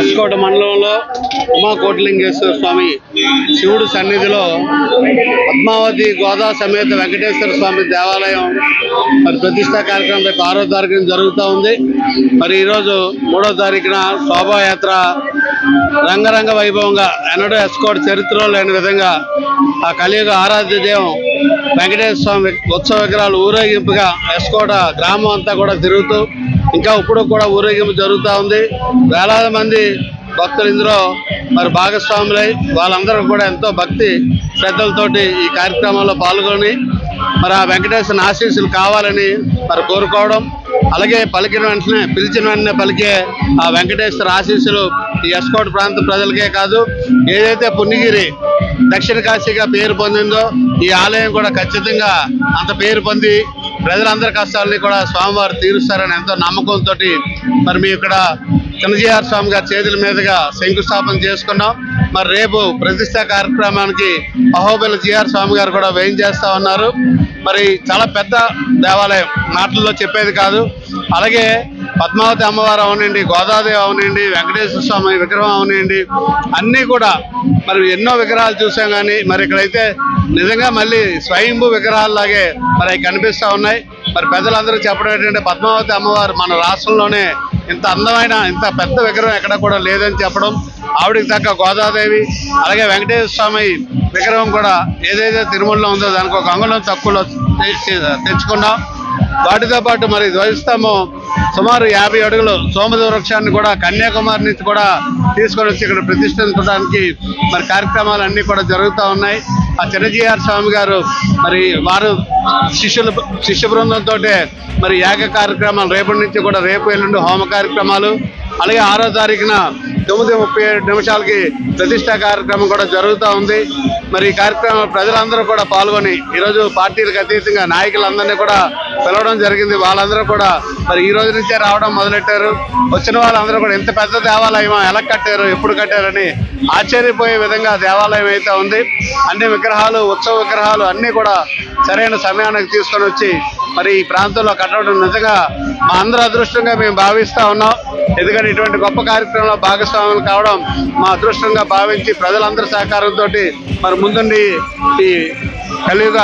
ఎస్కోట మండలంలో ఉమాకోటిలింగేశ్వర స్వామి శివుడు సన్నిధిలో పద్మావతి గోదా సమేత వెంకటేశ్వర స్వామి దేవాలయం మరి ప్రతిష్టా కార్యక్రమం రేపు 6వ తారీఖున జరుగుతూ ఉంది. మరి ఈరోజు 3వ తారీఖున శోభాయాత్ర రంగరంగ వైభవంగా ఎన్నడూ ఎస్కోట చరిత్రలో లేని విధంగా ఆ కలియుగ ఆరాధ్య దేవం వెంకటేశ్వర స్వామి ఉత్సవ విగ్రహాలు ఊరేగింపుగా ఎస్కోట గ్రామం అంతా కూడా తిరుగుతూ ఇంకా ఇప్పుడు కూడా ఊరేగింపు జరుగుతూ ఉంది. వేలాది మంది భక్తులు ఇందులో మరి భాగస్వాములై వాళ్ళందరూ కూడా ఎంతో భక్తి శ్రద్ధలతోటి ఈ కార్యక్రమంలో పాల్గొని మరి ఆ వెంకటేశ్వర ఆశీస్సులు కావాలని మరి కోరుకోవడం, అలాగే పిలిచిన వెంటనే పలికే ఆ వెంకటేశ్వర ఆశీస్సులు ఈ ఎస్కోట ప్రాంత ప్రజలకే కాదు, ఏదైతే పుణ్యగిరి దక్షిణ కాశీగా పేరు పొందిందో ఈ ఆలయం కూడా ఖచ్చితంగా అంత పేరు పొంది ప్రజలందరి కష్టాలని కూడా స్వామివారు తీరుస్తారని ఎంతో నమ్మకంతో మరి మేము ఇక్కడ చిన్నజీఆర్ స్వామి గారి చేతుల మీదుగా శంకుస్థాపన చేసుకున్నాం. మరి రేపు ప్రతిష్టా కార్యక్రమానికి అహోబిల జీఆర్ స్వామి గారు కూడా వేయించేస్తా ఉన్నారు. మరి చాలా పెద్ద దేవాలయం, మాటల్లో చెప్పేది కాదు. అలాగే పద్మావతి అమ్మవారు అవనండి, గోదాదేవి అవనండి, వెంకటేశ్వర స్వామి విగ్రహం అవనండి, అన్నీ కూడా మరి ఎన్నో విగ్రహాలు చూసాం. కానీ మరి ఇక్కడైతే నిజంగా మళ్ళీ స్వయంభూ విగ్రహాల్లాగే మరి అవి కనిపిస్తూ ఉన్నాయి. మరి పెద్దలందరూ చెప్పడం ఏంటంటే పద్మావతి అమ్మవారు మన రాష్ట్రంలోనే ఇంత అందమైన ఇంత పెద్ద విగ్రహం ఎక్కడ కూడా లేదని చెప్పడం, ఆవిడికి తగ్గ గోదాదేవి అలాగే వెంకటేశ్వర స్వామి విగ్రహం కూడా ఏదైతే తిరుమలలో ఉందో దానికి ఒక అంగుళం తక్కువలో తెచ్చుకున్నాం. వాటితో పాటు మరి ధ్వజస్తంభం సుమారు 50 అడుగులు సోమదేవ వృక్షాన్ని కూడా కన్యాకుమారి నుంచి కూడా తీసుకొని వచ్చి ఇక్కడ ప్రతిష్ఠించడానికి మరి కార్యక్రమాలు కూడా జరుగుతూ ఉన్నాయి. ఆ చిన్నజీఆర్ స్వామి గారు మరి వారు శిష్య బృందంతో మరి యాగ కార్యక్రమాలు రేపటి నుంచి కూడా రేపు ఎల్లుండి హోమ కార్యక్రమాలు, అలాగే 6వ తారీఖున 9:37 ప్రతిష్టా కార్యక్రమం కూడా జరుగుతూ ఉంది. మరి ఈ కార్యక్రమం ప్రజలందరూ కూడా పాల్గొని ఈరోజు పార్టీలకు అతీతంగా నాయకులందరినీ కూడా పిలవడం జరిగింది. వాళ్ళందరూ కూడా మరి ఈ రోజు నుంచే రావడం మొదలెట్టారు. వచ్చిన వాళ్ళందరూ కూడా ఇంత పెద్ద దేవాలయం ఎలా కట్టారు, ఎప్పుడు కట్టారని ఆశ్చర్యపోయే విధంగా దేవాలయం అయితే ఉంది. అన్ని విగ్రహాలు, ఉత్సవ విగ్రహాలు అన్నీ కూడా సరైన సమయానికి తీసుకొని వచ్చి మరి ఈ ప్రాంతంలో కట్టడం నిజంగా మా అందరూ అదృష్టంగా మేము భావిస్తూ ఉన్నాం. ఎందుకంటే ఇటువంటి గొప్ప కార్యక్రమంలో భాగస్వాములు కావడం మా అదృష్టంగా భావించి ప్రజలందరి సహకారంతో మరి ముందుండి ఈ కలియుగ